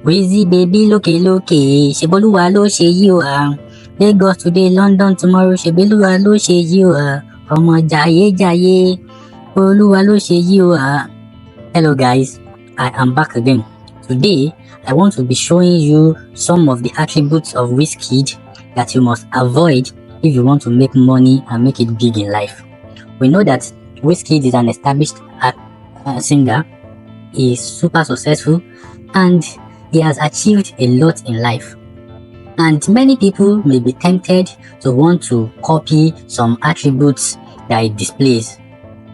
Wizzy baby lókè lókè, ṣebólúwa ló ṣe yí o Lagos today, London tomorrow, ṣebólúwa ló ṣe yí o ọmọ jayé jayé, olúwa ló ṣe yí o Hello guys, I am back again. Today, I want to be showing you some of the attributes of Wizkid that you must avoid if you want to make money and make it big in life. We know that Wizkid is an established singer. He is super successful and he has achieved a lot in life. And many people may be tempted to want to copy some attributes that he displays.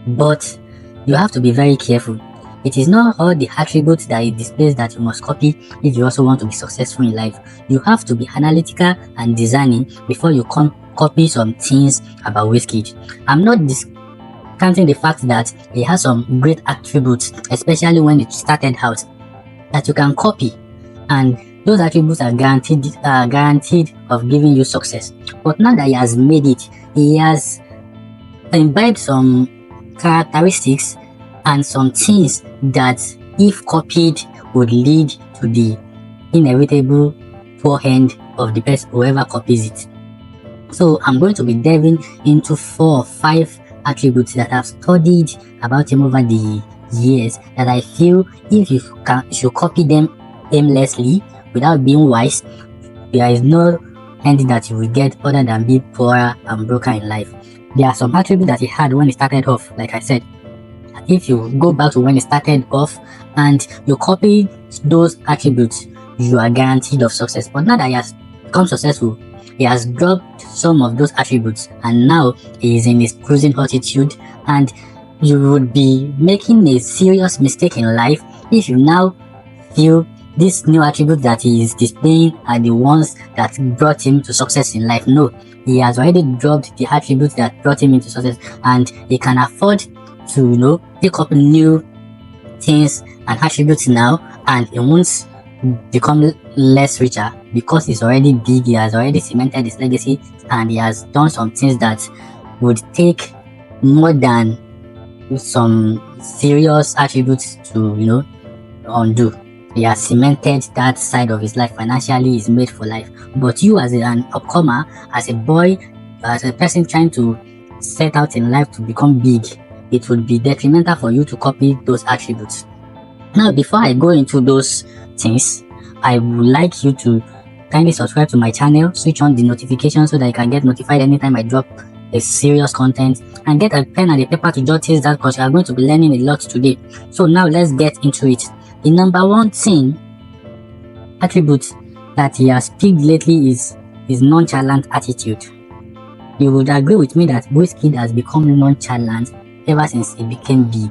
But you have to be very careful. It is not all the attributes that he displays that you must copy if you also want to be successful in life. You have to be analytical and discerning before you copy some things about Wizkid. I'm not discounting the fact that he has some great attributes, especially when it started out, that you can copy, and those attributes are guaranteed of giving you success. But now that he has made it, he has imbibed some characteristics and some things that, if copied, would lead to the inevitable poor end of the person whoever copies it. So I'm going to be delving into 4 or 5 attributes that I've studied about him over the years, that I feel if you should copy them aimlessly without being wise, there is no ending that you will get other than be poorer and broken in life. There are some attributes that he had when he started off. Like I said, if you go back to when he started off and you copy those attributes, you are guaranteed of success. But now that he has become successful, he has dropped some of those attributes and now he is in his cruising altitude, and you would be making a serious mistake in life if you now feel these new attributes that he is displaying are the ones that brought him to success in life. No, he has already dropped the attributes that brought him into success, and he can afford to, pick up new things and attributes now, and he won't become less richer because he's already big. He has already cemented his legacy, and he has done some things that would take more than some serious attributes to undo. He has cemented that side of his life. Financially, is made for life. But you, as an upcomer, as a boy, as a person trying to set out in life to become big, it would be detrimental for you to copy those attributes. Now, before I go into those things, I would like you to kindly subscribe to my channel, switch on the notifications so that you can get notified anytime I drop a serious content, and get a pen and a paper to jot things down because you are going to be learning a lot today. So now let's get into it. The number one attribute that he has picked lately is his nonchalant attitude. You would agree with me that Wizkid has become nonchalant ever since he became big.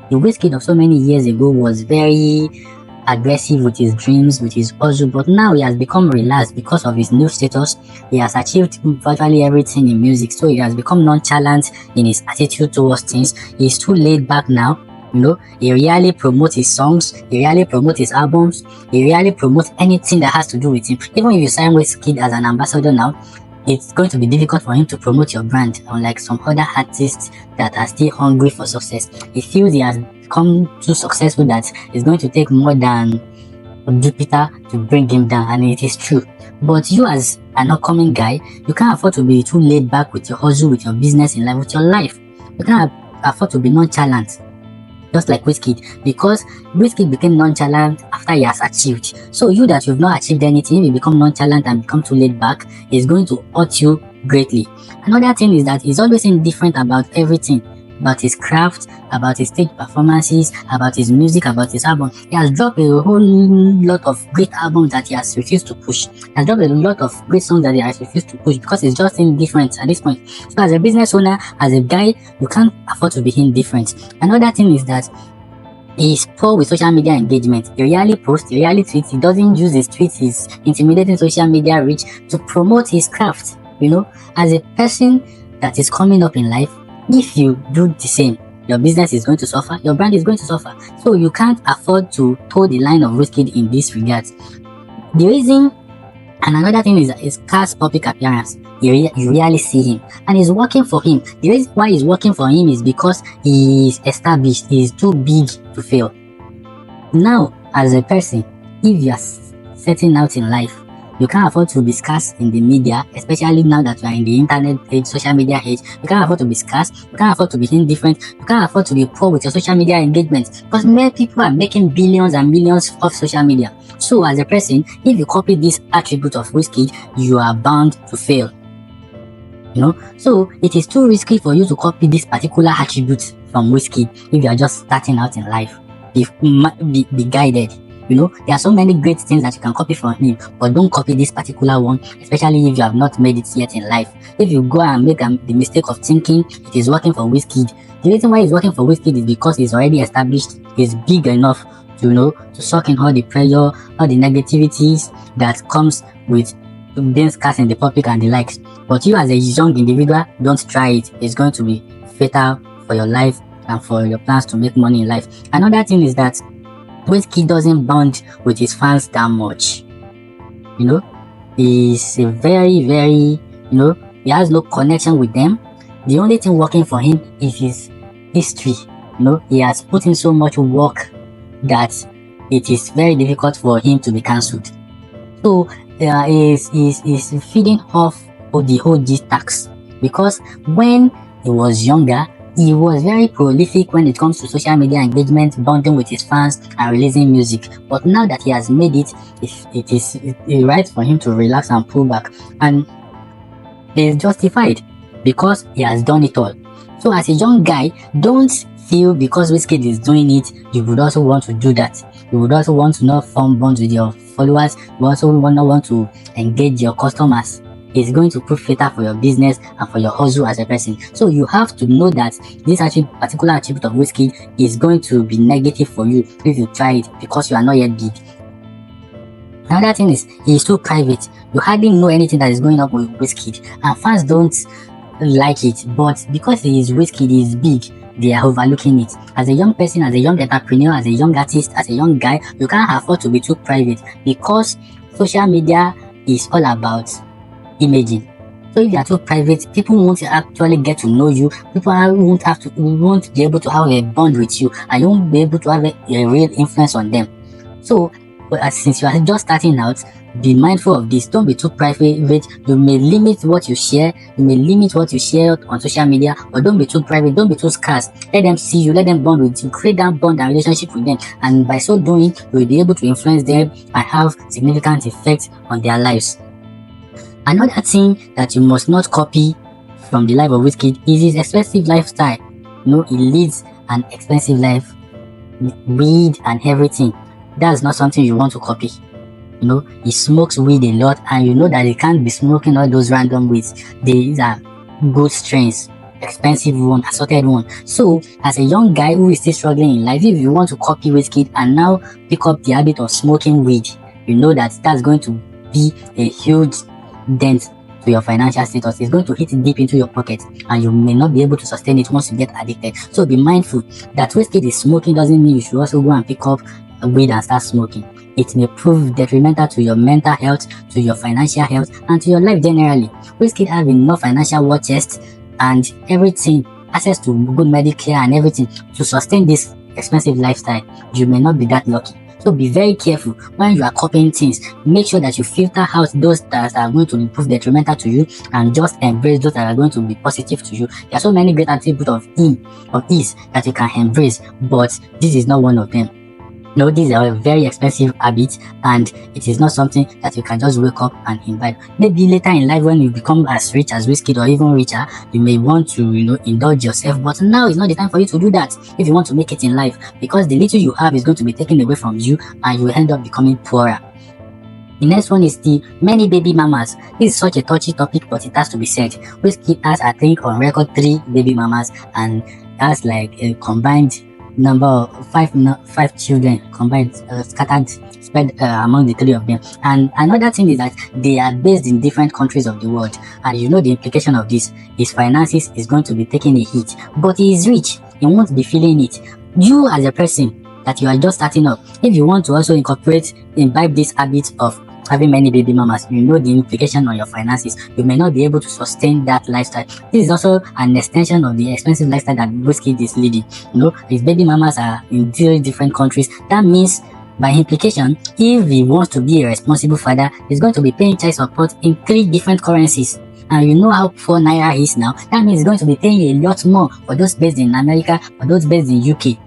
The Wizkid of so many years ago was very aggressive with his dreams, with his hustle, but now he has become relaxed because of his new status. He has achieved virtually everything in music, so he has become nonchalant in his attitude towards things. He's too laid back now. He really promotes his songs, he really promotes his albums, he really promotes anything that has to do with him. Even if you sign Wizkid as an ambassador now, it's going to be difficult for him to promote your brand, unlike some other artists that are still hungry for success. He feels he has become too successful that it's going to take more than Jupiter to bring him down, and it is true. But you, as an upcoming guy, you can't afford to be too laid back with your hustle, with your business in life, with your life. You can't afford to be nonchalant, just like Wizkid, because Wizkid became nonchalant after he has achieved. So you that you've not achieved anything, if you become nonchalant and become too laid back, it's going to hurt you greatly. Another thing is that he's always indifferent about everything, about his craft, about his stage performances, about his music, about his album. He has dropped a whole lot of great albums that he has refused to push. He has dropped a lot of great songs that he has refused to push because he's just indifferent at this point. So as a business owner, as a guy, you can't afford to be indifferent. Another thing is that he's poor with social media engagement. He rarely posts, he rarely tweets. He doesn't use his tweets, his intimidating social media reach to promote his craft. As a person that is coming up in life, if you do the same, your business is going to suffer, your brand is going to suffer. So you can't afford to toe the line of Wizkid in this regard. The reason, and another thing, is his Scarce public appearance. You rarely see him, and it's working for him. The reason why it's working for him is because he is established, he is too big to fail. Now, as a person, if you are setting out in life. You can't afford to be scarce in the media, especially now that we are in the internet age, social media age. You can't afford to be scarce. You can't afford to be indifferent. You can't afford to be poor with your social media engagement, because many people are making billions and millions off social media. So as a person, if you copy this attribute of Wizkid, you are bound to fail. So it is too risky for you to copy this particular attribute from Wizkid if you are just starting out in life. Be guided. There are so many great things that you can copy from him, but don't copy this particular one, especially if you have not made it yet in life. If you go and make the mistake of thinking it is working for Wizkid, the reason why it's working for Wizkid is because he's already established, he's big enough to suck in all the pressure, all the negativities that comes with being scarce in the public and the likes. But you as a young individual, don't try it. It's going to be fatal for your life and for your plans to make money in life. Another thing is that Wizkid doesn't bond with his fans that much. He's a very, very, he has no connection with them. The only thing working for him is his history. He has put in so much work that it is very difficult for him to be cancelled. So is feeding off of the whole G tax, because when he was younger, he was very prolific when it comes to social media engagement, bonding with his fans and releasing music. But now that he has made it, it is right for him to relax and pull back, and it is justified because he has done it all. So as a young guy, don't feel because Wizkid is doing it, you would also want to do that. You would also want to not form bonds with your followers. You also not want to engage your customers. It's going to prove fatal for your business and for your hustle as a person. So you have to know that this particular attribute of Wizkid is going to be negative for you if you try it, because you are not yet big. Another thing is, he is too private. You hardly know anything that is going on with Wizkid, and fans don't like it. But because he is Wizkid, he is big, they are overlooking it. As a young person, as a young entrepreneur, as a young artist, as a young guy, you can't afford to be too private, because social media is all about imaging. So if you are too private, people won't actually get to know you. People won't be able to have a bond with you, and you won't be able to have a real influence on them. So since you are just starting out, be mindful of this. Don't be too private. You may limit what you share. You may limit what you share on social media, but don't be too private. Don't be too scarce. Let them see you. Let them bond with you. Create that bond and relationship with them, and by so doing, you will be able to influence them and have significant effect on their lives. Another thing that you must not copy from the life of Wizkid is his expensive lifestyle. He leads an expensive life, weed and everything. That's not something you want to copy. He smokes weed a lot, and you know that he can't be smoking all those random weeds. These are good strains, expensive one, assorted one. So as a young guy who is still struggling in life, if you want to copy Wizkid and now pick up the habit of smoking weed, you know that that's going to be a huge dent to your financial status. It's going to hit deep into your pocket, and you may not be able to sustain it once you get addicted. So be mindful that Wizkid is smoking doesn't mean you should also go and pick up weed and start smoking. It may prove detrimental to your mental health, to your financial health, and to your life generally. Wizkid have enough financial war chest and everything, access to good Medicare and everything to sustain this expensive lifestyle. You may not be that lucky. So be very careful when you are copying things. Make sure that you filter out those that are going to prove detrimental to you, and just embrace those that are going to be positive to you. There are so many great attributes of ease that you can embrace, but this is not one of them. These are a very expensive habit, and it is not something that you can just wake up and imbibe. Maybe later in life, when you become as rich as Wizkid or even richer, you may want to, indulge yourself. But now is not the time for you to do that if you want to make it in life, because the little you have is going to be taken away from you, and you will end up becoming poorer. The next one is the many baby mamas. This is such a touchy topic, but it has to be said. Wizkid has, I think, on record 3 baby mamas, and has like a combined number of 5 children combined, spread among the 3 of them. And another thing is that they are based in different countries of the world, and the implication of this, his finances is going to be taking a hit, but he is rich, he won't be feeling it. You as a person that you are just starting up, if you want to also imbibe this habit of having many baby mamas, the implication on your finances. You may not be able to sustain that lifestyle. This is also an extension of the expensive lifestyle that Wizkid is leading. His baby mamas are in 3 different countries. That means By implication, if he wants to be a responsible father, he's going to be paying child support in 3 different currencies. And you know how poor Naira is now. That means he's going to be paying a lot more for those based in America or those based in UK.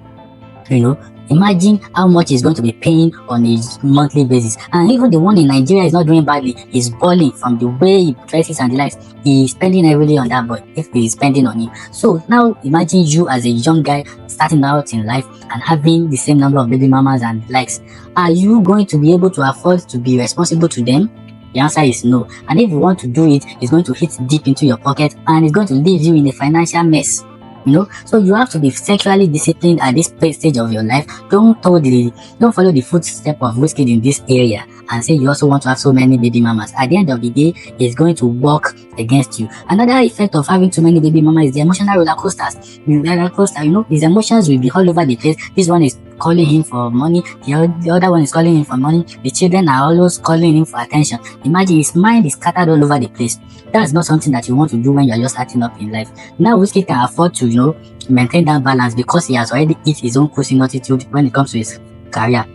You know, imagine how much he's going to be paying on a monthly basis. And even the one in Nigeria is not doing badly. He's balling from the way he dresses and the likes. He's spending heavily on that boy if he's spending on him. So now imagine you as a young guy starting out in life and having the same number of baby mamas and the likes. Are you going to be able to afford to be responsible to them? The answer is no. And if you want to do it, it's going to hit deep into your pocket and it's going to leave you in a financial mess. You know, so you have to be sexually disciplined at this stage of your life. Don't follow the footstep of Wizkid in this area and say you also want to have so many baby mamas. At the end of the day, it's going to work against you. Another effect of having too many baby mamas is the emotional roller coasters. You know, his emotions will be all over the place. This one is calling him for money, the other one is calling him for money, the children are always calling him for attention. Imagine his mind is scattered all over the place. That's not something that you want to do when you're just starting up in life. Now Wizkid can afford to, you know, maintain that balance because he has already hit his own cruising altitude when it comes to his career.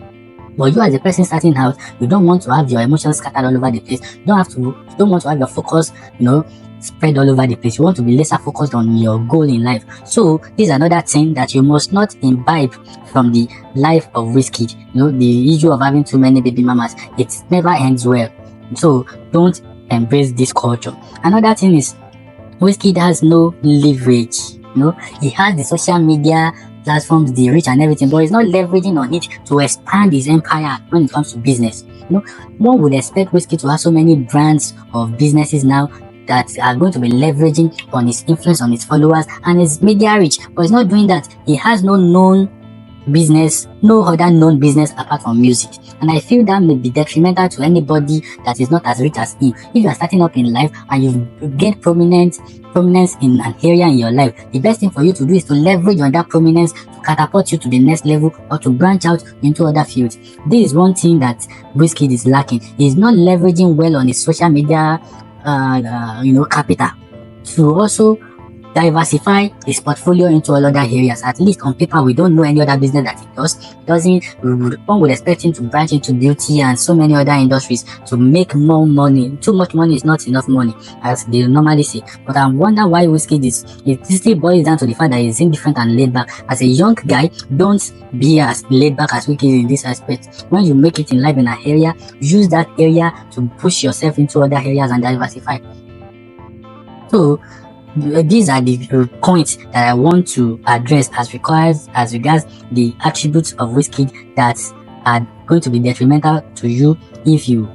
But you as a person starting out, you don't want to have your emotions scattered all over the place. You don't want to have your focus, you know, spread all over the place. You want to be laser focused on your goal in life. So this is another thing that you must not imbibe from the life of Wizkid. You know, the issue of having too many baby mamas, it never ends well. So don't embrace this culture. Another thing is Wizkid has no leverage. You know, he has the social media platforms, the reach and everything, but he's not leveraging on it to expand his empire when it comes to business. You know, one would expect Wizkid to have so many brands of businesses now that are going to be leveraging on his influence on his followers and his media reach, but he's not doing that. He has no other known business apart from music, and I feel that may be detrimental to anybody that is not as rich as him. If you are starting up in life and you've gained prominence in an area in your life, the best thing for you to do is to leverage on that prominence to catapult you to the next level or to branch out into other fields. This is one thing that Wizkid is lacking. He's not leveraging well on his social media capital to also diversify his portfolio into all other areas. At least on paper, we don't know any other business that he does. One would expect him to branch into beauty and so many other industries to make more money. Too much money is not enough money, as they normally say. But I wonder why Wizkid it still boils down to the fact that he's indifferent and laid back. As a young guy, don't be as laid back as Wizkid in this aspect. When you make it in life in an area, use that area to push yourself into other areas and diversify. So these are the points that I want to address as regards the attributes of Wizkid that are going to be detrimental to you if you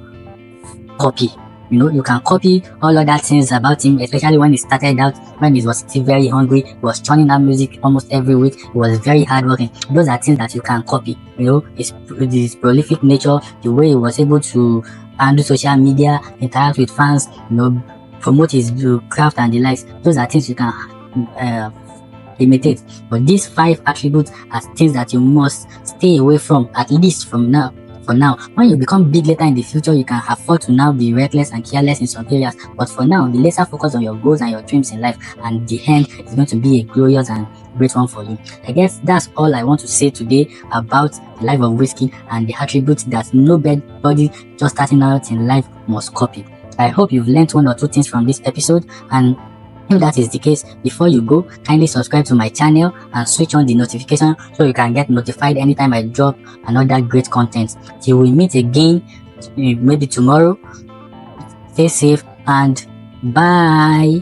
copy. You know, you can copy all other things about him, especially when he started out, when he was still very hungry. He was churning out music almost every week. He was very hardworking. Those are things that you can copy. You know, his prolific nature, the way he was able to handle social media, interact with fans, you know, promote his craft and the likes. Those are things you can imitate. But these 5 attributes are things that you must stay away from, at least for now. When you become big later in the future, you can afford to now be reckless and careless in some areas. But for now, be laser focused on your goals and your dreams in life, and the end is going to be a glorious and great one for you. I guess that's all I want to say today about the life of Wizkid and the attributes that nobody just starting out in life must copy. I hope you've learned 1 or 2 things from this episode, and if that is the case, before you go, kindly subscribe to my channel and switch on the notification so you can get notified anytime I drop another great content. Till we meet again, maybe tomorrow, stay safe and bye.